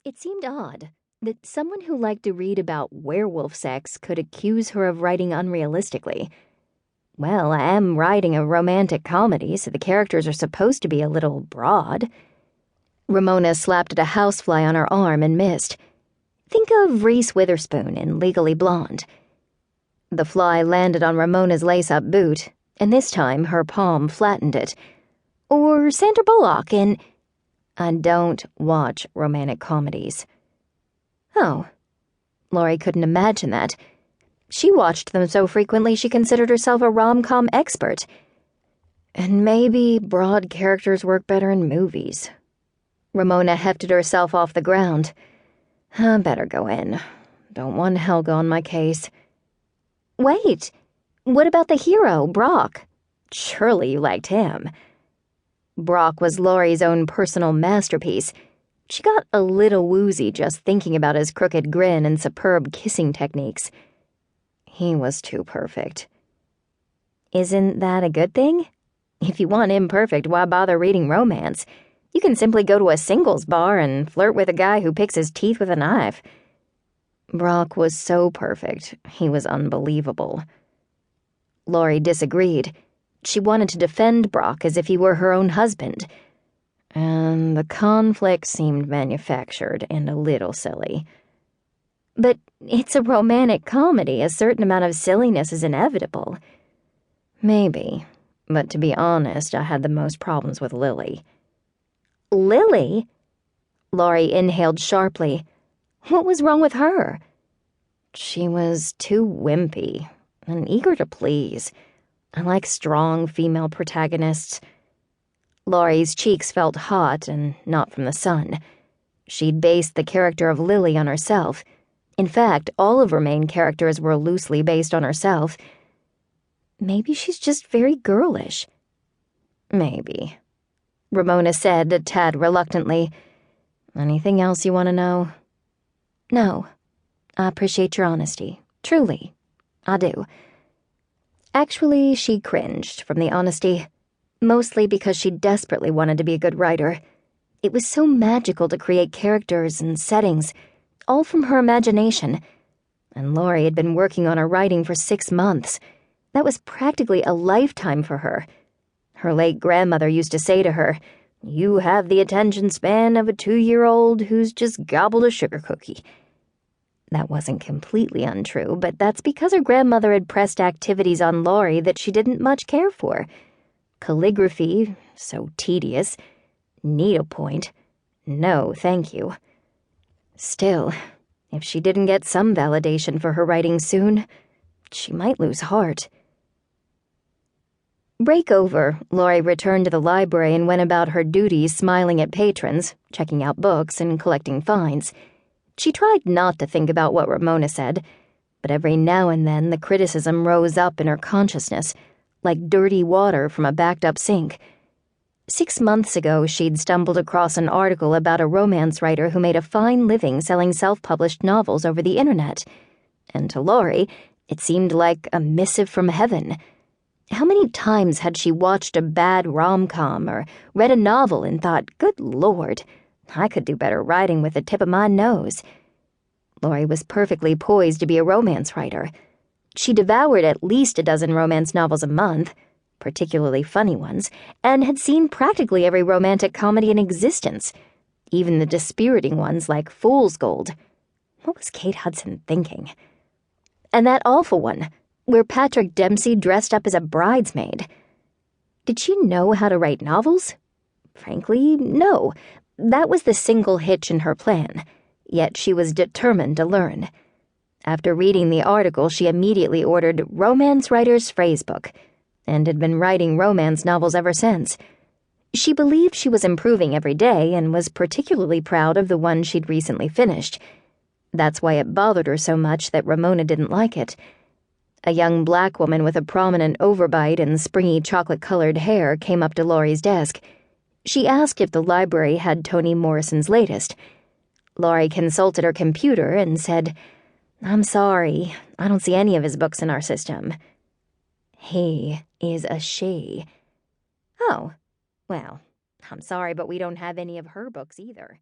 It seemed odd that someone who liked to read about werewolf sex could accuse her of writing unrealistically. Well, I am writing a romantic comedy, so the characters are supposed to be a little broad. Ramona slapped at a housefly on her arm and missed. Think of Reese Witherspoon in Legally Blonde. The fly landed on Ramona's lace-up boot, and this time her palm flattened it. Or Sandra Bullock in... I don't watch romantic comedies. Oh. Laurie couldn't imagine that. She watched them so frequently she considered herself a rom-com expert. And maybe broad characters work better in movies. Ramona hefted herself off the ground. I better go in. Don't want Helga on my case. Wait, what about the hero, Brock? Surely you liked him. Brock was Laurie's own personal masterpiece. She got a little woozy just thinking about his crooked grin and superb kissing techniques. He was too perfect. Isn't that a good thing? If you want imperfect, why bother reading romance? You can simply go to a singles bar and flirt with a guy who picks his teeth with a knife. Brock was so perfect, he was unbelievable. Laurie disagreed. She wanted to defend Brock as if he were her own husband. And the conflict seemed manufactured and a little silly. But it's a romantic comedy. A certain amount of silliness is inevitable. Maybe, but to be honest, I had the most problems with Lily. Lily? Laurie inhaled sharply. What was wrong with her? She was too wimpy and eager to please. I like strong female protagonists. Laurie's cheeks felt hot and not from the sun. She'd based the character of Lily on herself. In fact, all of her main characters were loosely based on herself. Maybe she's just very girlish. Maybe. Ramona said a tad reluctantly. Anything else you want to know? No. I appreciate your honesty. Truly. I do. Actually, she cringed from the honesty, mostly because she desperately wanted to be a good writer. It was so magical to create characters and settings, all from her imagination. And Laurie had been working on her writing for 6 months. That was practically a lifetime for her. Her late grandmother used to say to her, "You have the attention span of a 2-year-old who's just gobbled a sugar cookie." That wasn't completely untrue, but that's because her grandmother had pressed activities on Laurie that she didn't much care for. Calligraphy, so tedious. Needlepoint, no thank you. Still, if she didn't get some validation for her writing soon, she might lose heart. Break over, Laurie returned to the library and went about her duties smiling at patrons, checking out books, and collecting fines. She tried not to think about what Ramona said, but every now and then the criticism rose up in her consciousness, like dirty water from a backed-up sink. 6 months ago, she'd stumbled across an article about a romance writer who made a fine living selling self-published novels over the internet. And to Laurie, it seemed like a missive from heaven. How many times had she watched a bad rom-com or read a novel and thought, "Good Lord, I could do better writing with the tip of my nose." Laurie was perfectly poised to be a romance writer. She devoured at least a dozen romance novels a month, particularly funny ones, and had seen practically every romantic comedy in existence, even the dispiriting ones like Fool's Gold. What was Kate Hudson thinking? And that awful one, where Patrick Dempsey dressed up as a bridesmaid. Did she know how to write novels? Frankly, no. That was the single hitch in her plan, yet she was determined to learn. After reading the article, she immediately ordered Romance Writer's Phrasebook, and had been writing romance novels ever since. She believed she was improving every day and was particularly proud of the one she'd recently finished. That's why it bothered her so much that Ramona didn't like it. A young black woman with a prominent overbite and springy chocolate-colored hair came up to Laurie's desk. She asked if the library had Toni Morrison's latest. Laurie consulted her computer and said, "I'm sorry, I don't see any of his books in our system." He is a she. Oh, well, I'm sorry, but we don't have any of her books either.